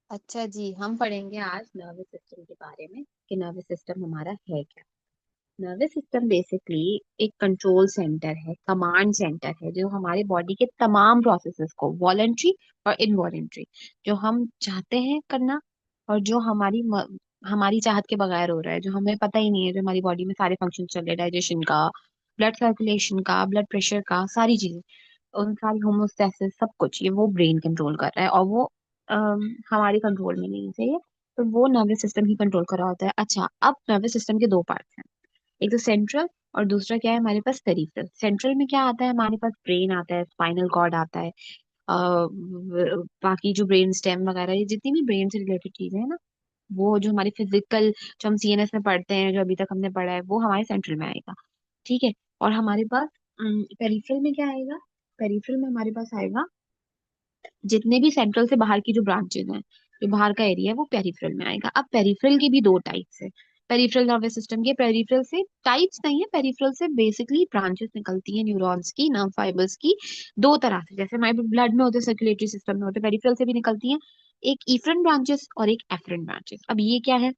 अच्छा जी, हम पढ़ेंगे आज नर्वस सिस्टम के बारे में कि नर्वस सिस्टम हमारा है क्या। नर्वस सिस्टम बेसिकली एक कंट्रोल सेंटर है, कमांड सेंटर है, जो हमारे बॉडी के तमाम प्रोसेसेस को वॉलंटरी और इनवॉलंटरी, जो हम चाहते हैं करना और जो हमारी चाहत के बगैर हो रहा है, जो हमें पता ही नहीं है, जो हमारी बॉडी में सारे फंक्शन चल रहे हैं, डाइजेशन का, ब्लड सर्कुलेशन का, ब्लड प्रेशर का, सारी चीजें, उन सारी होमोस्टैसिस, सब कुछ ये वो ब्रेन कंट्रोल कर रहा है और वो हमारे कंट्रोल में नहीं चाहिए। तो वो नर्वस सिस्टम ही कंट्रोल कर रहा होता है। अच्छा, अब नर्वस सिस्टम के दो पार्ट्स हैं, एक तो सेंट्रल और दूसरा क्या है हमारे पास पेरिफेरल। सेंट्रल में क्या आता है, हमारे पास ब्रेन आता है, स्पाइनल कॉर्ड आता है, बाकी जो ब्रेन स्टेम वगैरह, ये जितनी भी ब्रेन से रिलेटेड चीजें हैं ना, वो जो हमारे फिजिकल, जो हम सीएनएस में पढ़ते हैं, जो अभी तक हमने पढ़ा है, वो हमारे सेंट्रल में आएगा। ठीक है। और हमारे पास पेरिफेरल में क्या आएगा, पेरिफेरल में हमारे पास आएगा जितने भी सेंट्रल से बाहर की जो ब्रांचेस हैं, जो बाहर का एरिया है, वो पेरिफेरल में आएगा। अब पेरिफेरल की भी दो टाइप्स है। पेरिफेरल नर्वस सिस्टम के पेरिफेरल से टाइप्स नहीं है, पेरिफेरल से बेसिकली ब्रांचेस निकलती हैं न्यूरॉन्स की, नर्व फाइबर्स की, दो तरह से। जैसे हमारे ब्लड में होते हैं, सर्कुलेटरी सिस्टम में होते हैं, पेरिफेरल से भी निकलती हैं। एक इफरेंट ब्रांचेस और एक एफरेंट ब्रांचेस। अब ये क्या है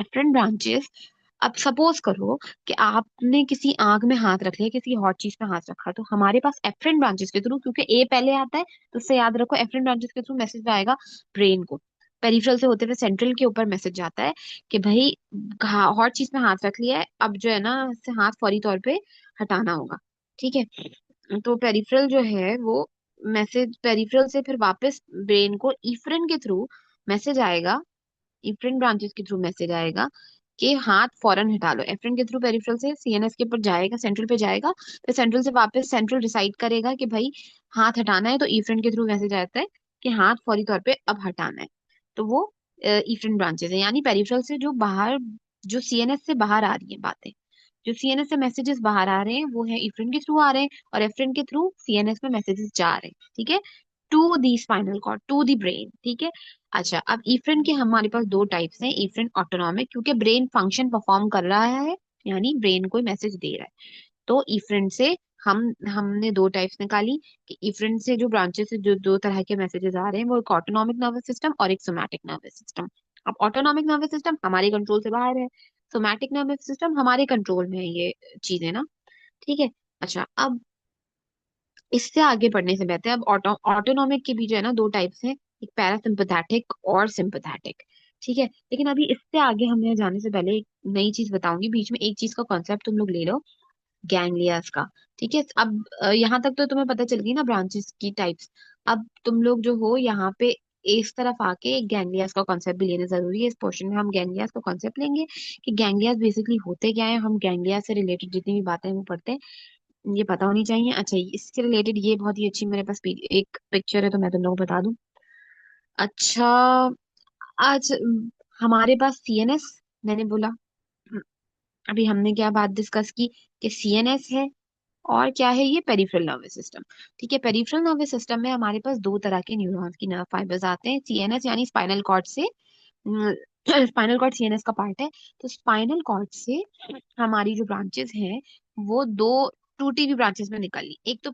एफरेंट ब्रांचेस? अब सपोज करो कि आपने किसी आग में हाथ रख लिया, किसी हॉट चीज पे हाथ रखा, तो हमारे पास एफरेंट ब्रांचेस के थ्रू, क्योंकि ए पहले आता है, तो उससे याद रखो एफरेंट ब्रांचेस के थ्रू मैसेज आएगा ब्रेन को। पेरिफेरल से होते हुए सेंट्रल के ऊपर मैसेज जाता है कि भाई हॉट चीज में हाथ रख लिया है, अब जो है ना, इससे हाथ फौरी तौर पे हटाना होगा। ठीक है। तो पेरिफेरल जो है वो मैसेज, पेरिफेरल से फिर वापस ब्रेन को इफरेंट के थ्रू मैसेज आएगा, इफरेंट ब्रांचेस के थ्रू मैसेज आएगा कि हाथ फौरन हटा लो। एफरेंट के थ्रू पेरिफेरल से सीएनएस के ऊपर जाएगा, सेंट्रल पे जाएगा, फिर सेंट्रल से वापस सेंट्रल डिसाइड करेगा कि भाई हाथ हटाना है, तो इफरेंट के थ्रू मैसेज आता है कि हाथ फौरी तौर पे अब हटाना है। तो वो इफरेंट ब्रांचेस है, यानी पेरिफेरल से जो बाहर, जो सीएनएस से बाहर आ रही है बातें, जो सीएनएस से मैसेजेस बाहर आ रहे हैं, वो है इफरेंट के थ्रू आ रहे हैं, और एफरेंट के थ्रू सीएनएस में मैसेजेस जा रहे हैं। ठीक है, to the spinal cord, to the brain. ठीक है। अच्छा, अब इफ्रेंट के हमारे पास दो टाइप्स हैं, इफ्रेंट ऑटोनॉमिक, क्योंकि ब्रेन फंक्शन परफॉर्म कर रहा है, यानी ब्रेन कोई मैसेज दे रहा है, तो इफ्रेंट से हमने दो टाइप्स निकाली कि इफ्रेंट से जो ब्रांचेस से जो दो तरह के मैसेजेस आ रहे हैं, वो एक ऑटोनॉमिक नर्वस सिस्टम और एक सोमैटिक नर्वस सिस्टम। अब ऑटोनॉमिक नर्वस सिस्टम हमारे कंट्रोल से बाहर है, सोमैटिक नर्वस सिस्टम हमारे कंट्रोल में है, ये चीजें ना। ठीक है। अच्छा, अब इससे आगे बढ़ने से बेहतर है, अब ऑटोनॉमिक के भी जो है ना दो टाइप्स हैं, एक पैरासिम्पथेटिक और सिंपथेटिक। ठीक है। लेकिन अभी इससे आगे हमें जाने से पहले एक नई चीज बताऊंगी, बीच में एक चीज का कॉन्सेप्ट तुम लोग ले लो, गैंग्लियास का। ठीक है। अब यहाँ तक तो तुम्हें पता चल गई ना ब्रांचेस की टाइप्स। अब तुम लोग जो हो यहाँ पे इस तरफ आके गैंग्लियास का कॉन्सेप्ट भी लेना जरूरी है। इस पोर्शन में हम गैंग्लियास का कॉन्सेप्ट लेंगे कि गैंग्लियास बेसिकली होते क्या है, हम गैंग्लियास से रिलेटेड जितनी भी बातें हैं वो पढ़ते हैं, ये पता होनी चाहिए। अच्छा, इससे रिलेटेड ये बहुत ही अच्छी मेरे पास एक पिक्चर है, तो मैं तुम लोगों को बता दूं। अच्छा, आज हमारे पास सीएनएस, मैंने बोला, अभी हमने क्या बात डिस्कस की कि सीएनएस है, और क्या है ये, पेरिफेरल नर्वस सिस्टम। ठीक है। पेरिफेरल नर्वस सिस्टम में हमारे पास दो तरह के न्यूरॉन्स की नर्व फाइबर्स आते हैं, सीएनएस यानी स्पाइनल कॉर्ड से, स्पाइनल कॉर्ड सीएनएस का पार्ट है। तो स्पाइनल कॉर्ड से हमारी जो ब्रांचेस हैं, वो दो टूटी हुई ब्रांचेस में निकल ली। एक तो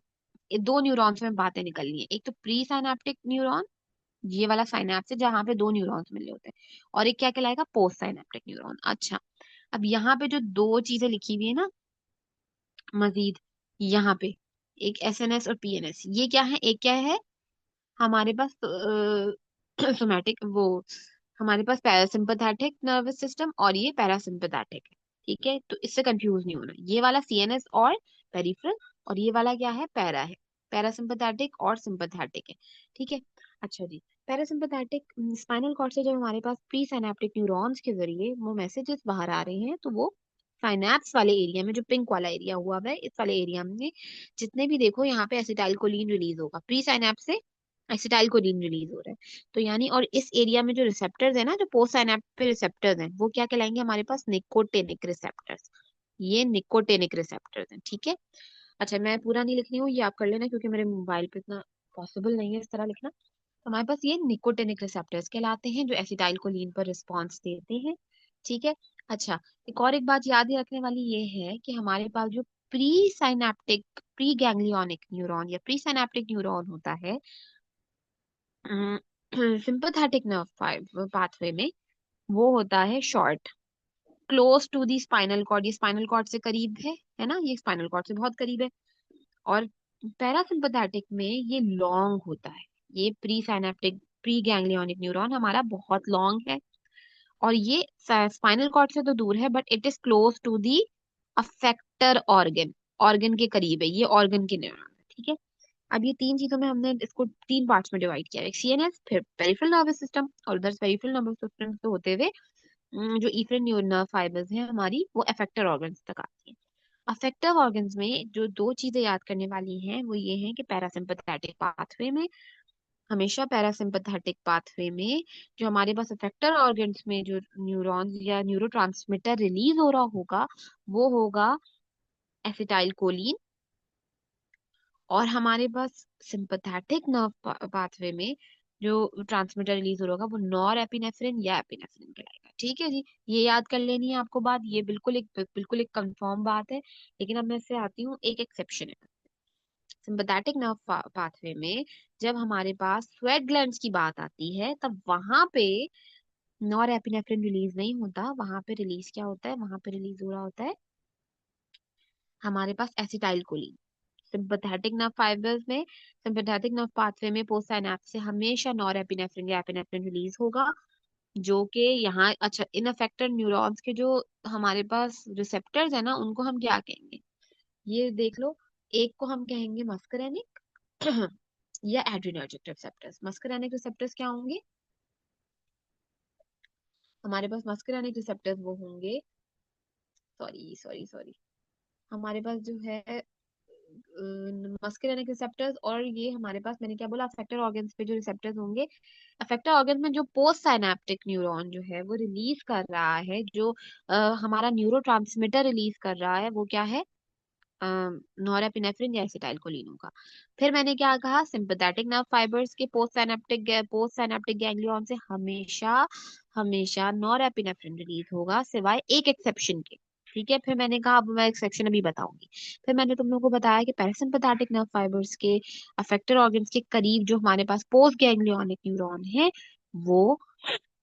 दो न्यूरॉन्स में बातें निकलनी है, एक तो प्री साइनेप्टिक न्यूरॉन, ये वाला साइनेप्स है जहाँ पे दो न्यूरॉन्स मिले होते हैं, और एक क्या कहलाएगा, पोस्ट साइनेप्टिक न्यूरॉन। अच्छा, अब यहाँ पे जो दो चीजें लिखी हुई है ना, मजीद, यहाँ पे एक एसएनएस और पीएनएस, ये क्या है, एक क्या है हमारे पास सोमैटिक, वो हमारे पास पैरासिम्पथेटिक नर्वस सिस्टम, और ये पैरासिम्पथेटिक है। ठीक है, तो इससे कंफ्यूज नहीं होना, ये वाला सीएनएस और पेरिफेरल, और ये वाला क्या है, पैरा है, पैरासिम्पथेटिक और सिंपथेटिक है। ठीक है। अच्छा जी, पैरासिम्पथेटिक स्पाइनल कॉर्ड से जब हमारे पास प्री साइनेप्टिक न्यूरॉन्स के जरिए वो मैसेजेस बाहर आ रहे हैं, तो वो साइनैप्स वाले एरिया में, जो पिंक वाला एरिया हुआ है, इस वाले एरिया में जितने भी देखो यहाँ पे एसिटाइलकोलिन रिलीज होगा, प्री साइनैप्स से एसिटाइलकोलिन रिलीज हो रहा है। तो यानी, और इस एरिया में जो रिसेप्टर्स है ना, जो पोस्ट साइनैप्स पे रिसेप्टर्स हैं, वो क्या कहलाएंगे हमारे पास, निकोटेनिक रिसेप्टर्स। ये निकोटेनिक रिसेप्टर्स हैं। ठीक है। अच्छा, मैं पूरा नहीं लिख रही हूँ, ये आप कर लेना, क्योंकि मेरे मोबाइल पे इतना पॉसिबल नहीं है इस तरह लिखना। तो हमारे पास ये निकोटेनिक रिसेप्टर्स कहलाते हैं, जो एसिटाइलकोलिन पर रिस्पॉन्स देते हैं। ठीक है। अच्छा, एक बात याद ही रखने वाली ये है कि हमारे पास जो presynaptic, preganglionic neuron या प्री साइनेप्टिक न्यूरॉन होता है, सिंपैथेटिक नर्व पाथवे में वो होता है short, close to the spinal cord, ये स्पाइनल कॉर्ड से करीब है ना, ये स्पाइनल कॉर्ड से बहुत करीब है। और पैरासिम्पथेटिक में ये लॉन्ग होता है, ये pre synaptic preganglionic neuron हमारा बहुत लॉन्ग है। और ये स्पाइनल कॉर्ड से तो दूर है, but it is close to the effector organ, organ के करीब है, ये ऑर्गन के न्यूरॉन है, ठीक है। अब ये तीन चीजों में हमने इसको तीन पार्ट्स में डिवाइड किया है, एक सीएनएस, फिर पेरिफेरल नर्वस सिस्टम, और उधर पेरिफेरल नर्वस सिस्टम से होते हुए जो इफरेंट न्यूरल फाइबर्स हैं हमारी, वो अफेक्टर ऑर्गन्स तक आती है। अफेक्टिव ऑर्गन्स में जो दो चीजें याद करने वाली हैं वो ये हैं कि पैरासिम्पथेटिक पाथवे में, हमेशा पैरासिम्पथेटिक पाथवे में जो हमारे पास अफेक्टर ऑर्गन्स में जो न्यूरॉन्स या न्यूरोट्रांसमीटर रिलीज हो रहा होगा वो होगा एसिटाइल कोलिन। और हमारे पास सिंपथेटिक नर्व पाथवे में जो ट्रांसमीटर रिलीज हो रहा होगा वो नॉर एपिनेफ्रिन या एपिनेफ्रिन कहलाएगा, ठीक है जी। ये याद कर लेनी है आपको बात, ये बिल्कुल एक कंफर्म बात है। लेकिन अब मैं इससे आती हूँ, एक एक्सेप्शन है। सिंपैथेटिक नर्व पाथवे में जब हमारे पास स्वेट ग्लैंड्स की बात आती है तब वहां पे नॉर एपिनेफ्रिन रिलीज नहीं होता, वहां पे रिलीज क्या होता है, वहां पे रिलीज हो रहा होता है हमारे पास acetylcholine. Sympathetic nerve fibres में, सिंपैथेटिक नर्व पाथवे में पोस्ट साइनेप्स से हमेशा नॉर एपिनेफ्रिन या एपिनेफ्रिन रिलीज होगा, जो कि यहाँ अच्छा इन अफेक्टेड न्यूरॉन्स के जो हमारे पास रिसेप्टर्स है ना, उनको हम क्या कहेंगे, ये देख लो। एक को हम कहेंगे मस्करेनिक या एड्रीनर्जिक रिसेप्टर्स। मस्करेनिक रिसेप्टर्स क्या होंगे, हमारे पास मस्करेनिक रिसेप्टर्स वो होंगे, सॉरी सॉरी सॉरी, हमारे पास जो है मस्कुलिनिक रिसेप्टर्स, और ये हमारे पास मैंने क्या बोला, अफेक्टर ऑर्गन्स पे जो रिसेप्टर्स होंगे। अफेक्टर ऑर्गन में जो पोस्ट साइनेप्टिक न्यूरॉन जो है वो रिलीज कर रहा है, जो हमारा न्यूरो रिलीज कर रहा है वो क्या है, नॉरएपिनेफ्रिन या एसिटाइलकोलिन होगा। फिर मैंने क्या कहा, सिंपैथेटिक नर्व फाइबर्स के पोस्ट साइनेप्टिक गैंग्लियन से हमेशा हमेशा नॉरएपिनेफ्रिन रिलीज होगा, सिवाय एक एक्सेप्शन के, ठीक है। फिर मैंने कहा, अब मैं एक्सेप्शन अभी बताऊंगी। फिर मैंने तुम लोगों को बताया कि पैरासिम्पैथेटिक नर्व फाइबर्स के अफेक्टर ऑर्गन्स के करीब जो हमारे पास पोस्ट गैंग्लियोनिक न्यूरॉन है वो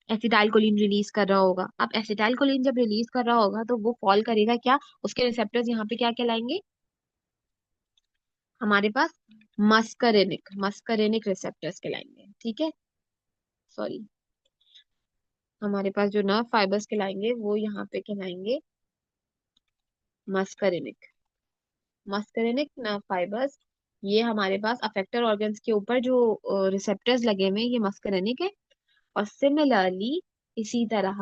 एसिटाइल कोलिन रिलीज कर रहा होगा। अब एसिटाइल कोलिन जब रिलीज कर रहा होगा तो वो फॉल करेगा क्या, उसके रिसेप्टर्स यहाँ पे क्या कहलाएंगे, हमारे पास मस्करेनिक रिसेप्टर्स कहलाएंगे, ठीक है। सॉरी, हमारे पास जो नर्व फाइबर्स कहलाएंगे वो यहाँ पे कहलाएंगे मस्करेनिक, मस्करेनिक नर्व फाइबर्स। ये हमारे पास अफेक्टर ऑर्गन्स के ऊपर जो रिसेप्टर्स लगे हुए हैं ये मस्करेनिक है। और सिमिलरली इसी तरह,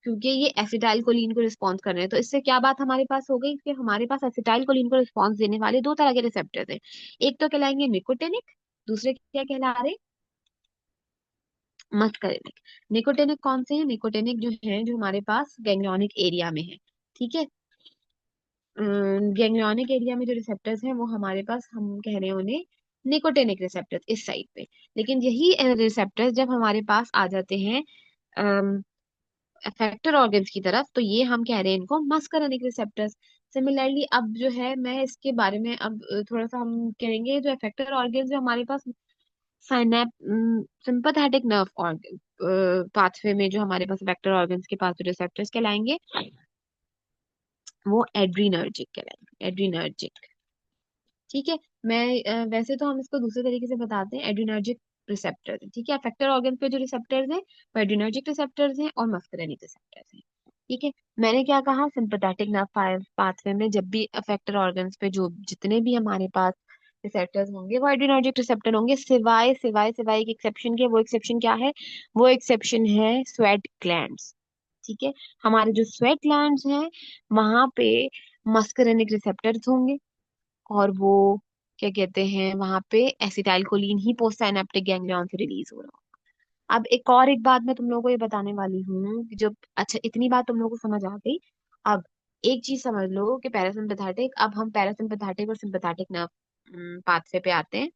क्योंकि ये एसिटाइल कोलिन को रिस्पॉन्स कर रहे हैं, तो इससे क्या बात हमारे पास हो गई कि हमारे पास एसिटाइल कोलिन को रिस्पॉन्स देने वाले दो तरह के रिसेप्टर्स हैं। एक तो कहलाएंगे निकोटेनिक, दूसरे क्या कहला रहे, मस्करेनिक। निकोटेनिक कौन से हैं, निकोटेनिक जो है जो हमारे पास गैंग्लियोनिक एरिया में है, ठीक है। गैंग्लियोनिक एरिया में जो रिसेप्टर्स हैं वो हमारे पास, हम कह रहे हैं उन्हें निकोटेनिक रिसेप्टर्स इस साइड पे। लेकिन यही रिसेप्टर्स जब हमारे पास आ जाते हैं अफेक्टर ऑर्गन्स की तरफ, तो ये हम कह रहे हैं इनको मस्करेनिक रिसेप्टर्स। सिमिलरली अब जो है मैं इसके बारे में अब थोड़ा सा हम कहेंगे, जो अफेक्टर ऑर्गन्स जो हमारे पास साइनेप सिंपैथेटिक नर्व ऑर्गन पाथवे में जो हमारे पास अफेक्टर ऑर्गन्स के पास रिसेप्टर्स कहलाएंगे वो एड्रीनर्जिक कहलाएंगे, एड्रीनर्जिक, ठीक है। मैं वैसे तो हम इसको दूसरे तरीके से बताते हैं, एड्रीनर्जिक रिसेप्टर्स, ठीक है। अफेक्टर ऑर्गन पे जो रिसेप्टर्स हैं वो एड्रीनर्जिक रिसेप्टर्स हैं और मस्कुलिनिक रिसेप्टर्स हैं, ठीक है। मैंने क्या कहा, सिंपैथेटिक नर्व पाथवे में जब भी अफेक्टर ऑर्गन्स पे जो जितने भी हमारे पास रिसेप्टर्स होंगे वो एड्रीनर्जिक रिसेप्टर होंगे, सिवाय सिवाय सिवाय एक एक्सेप्शन के। वो एक्सेप्शन क्या है, वो एक्सेप्शन है स्वेट ग्लैंड्स, ठीक है। हमारे जो स्वेट ग्लैंड्स हैं वहां पे मस्कुलिनिक रिसेप्टर्स होंगे, और वो क्या कहते हैं वहां पे एसिटाइल कोलिन ही पोस्ट साइनेप्टिक गैंग्लियन से रिलीज हो रहा हो। अब एक बात मैं तुम लोगों को ये बताने वाली हूँ कि जब, अच्छा इतनी बात तुम लोगों को समझ आ गई। अब एक चीज समझ लो कि पैरासिम्पैथेटिक, अब हम पैरासिम्पैथेटिक और सिंपैथेटिक नर्व पाथवे पे आते हैं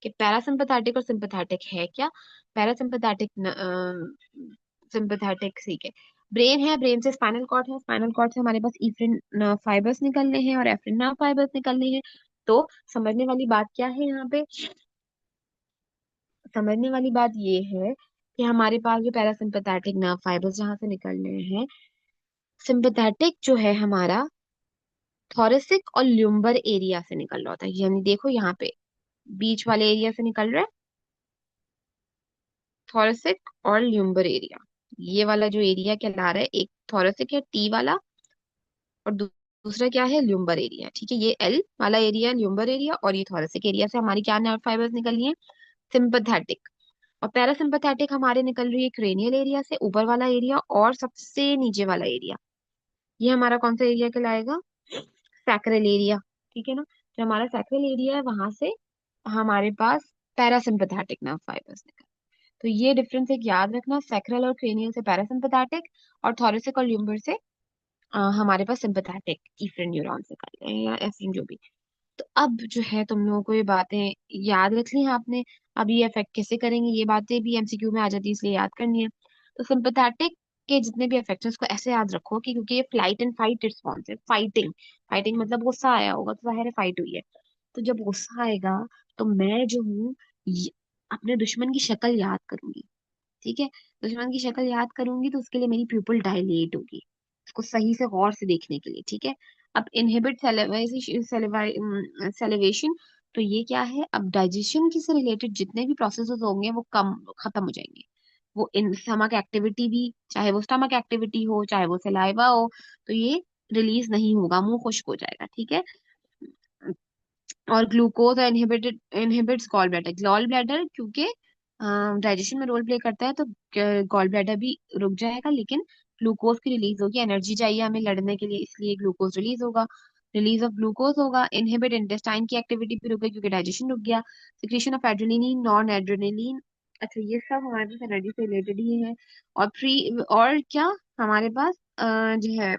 कि पैरासिम्पैथेटिक और सिंपैथेटिक है क्या। पैरासिम्पैथेटिक सिंपैथेटिक, ठीक है। ब्रेन है, ब्रेन से स्पाइनल कॉर्ड है, स्पाइनल कॉर्ड से हमारे पास इफ्रिन फाइबर्स निकलने हैं और एफ्रिन फाइबर्स निकलने हैं। तो समझने वाली बात क्या है यहाँ पे, समझने वाली बात ये है कि हमारे पास जो पैरासिम्पथेटिक नर्व फाइबर्स जहाँ से निकल रहे हैं, सिंपथेटिक जो है हमारा थोरेसिक और ल्यूम्बर एरिया से निकल रहा होता है। यानी देखो यहाँ पे बीच वाले एरिया से निकल रहा है थोरेसिक और ल्यूम्बर एरिया। ये वाला जो एरिया कहला रहा है, एक थोरेसिक है टी वाला, और दूसरा क्या है, ल्यूम्बर एरिया। ठीक है, ये एल वाला एरिया ल्यूम्बर एरिया, और ये थोरेसिक एरिया से हमारी क्या नर्व फाइबर्स निकली हैं, सिंपथेटिक। और पैरासिम्पथेटिक हमारे निकल रही है क्रेनियल एरिया से, ऊपर वाला एरिया और सबसे नीचे वाला एरिया। ये हमारा कौन सा एरिया कहलाएगा, सैक्रल एरिया। ठीक है ना, जो हमारा सैक्रल एरिया है वहां से हमारे पास पैरासिम्पथेटिक नर्व फाइबर्स निकल। तो ये डिफरेंस एक याद रखना, सैक्रल और क्रेनियल से पैरासिम्पथेटिक, और थोरेसिक और ल्यूम्बर से हमारे पास सिंपथेटिक इफरेंट न्यूरॉन्स निकल रहे हैं, या एफिन जो भी। तो अब जो है तुम लोगों को ये बातें याद रख ली हैं आपने। अब ये इफेक्ट कैसे करेंगे, ये बातें भी एमसीक्यू में आ जाती है, इसलिए याद करनी है। तो सिंपथेटिक के जितने भी इफेक्ट हैं उसको ऐसे याद रखो कि क्योंकि ये फ्लाइट एंड फाइट रिस्पॉन्स है। फाइटिंग, फाइटिंग मतलब गुस्सा आया होगा तो जाहिर है फाइट हुई है। तो जब गुस्सा आएगा तो मैं जो हूँ अपने दुश्मन की शक्ल याद करूंगी। ठीक है, दुश्मन की शक्ल याद करूंगी तो उसके लिए मेरी प्यूपिल डायलेट होगी, उसको सही से गौर से देखने के लिए। ठीक है, अब इनहिबिट सेलिवेशन, तो ये क्या है, अब डाइजेशन की से रिलेटेड जितने भी प्रोसेसेस होंगे वो कम खत्म हो जाएंगे। वो इन स्टमक एक्टिविटी भी, चाहे वो स्टमक एक्टिविटी हो चाहे वो सलाइवा हो, तो ये रिलीज नहीं होगा, मुंह खुश्क हो जाएगा। ठीक है, और glucose inhibited inhibits gall bladder. Gall bladder क्योंकि डाइजेशन में रोल प्ले करता है, तो गॉल ब्लैडर भी रुक जाएगा, लेकिन ग्लूकोज की रिलीज होगी, एनर्जी चाहिए हमें लड़ने के लिए, इसलिए ग्लूकोज रिलीज होगा, रिलीज ऑफ ग्लूकोज होगा। इनहिबिट इंटेस्टाइन की एक्टिविटी भी रुक गई क्योंकि डाइजेशन रुक गया। Secretion of adrenaline, non adrenaline. अच्छा, ये सब हमारे पास एनर्जी से रिलेटेड ही है। और फ्री, और क्या हमारे पास जो है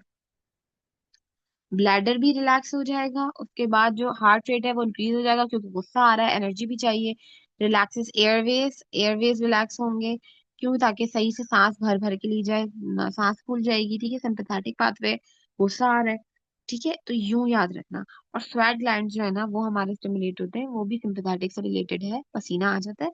ब्लैडर भी रिलैक्स हो जाएगा। उसके बाद जो हार्ट रेट है वो इंक्रीज हो जाएगा क्योंकि गुस्सा आ रहा है, एनर्जी भी चाहिए। रिलैक्सेस एयरवेज, एयरवेज रिलैक्स होंगे, क्यों, ताकि सही से सांस भर भर के ली जाए, सांस फूल जाएगी। ठीक है, सिंपैथेटिक पाथवे, गुस्सा आ रहा है। ठीक है, तो यूं याद रखना। और स्वेट ग्लैंड जो है ना वो हमारे स्टिमुलेट होते हैं, वो भी सिंपैथेटिक से रिलेटेड है, पसीना आ जाता है।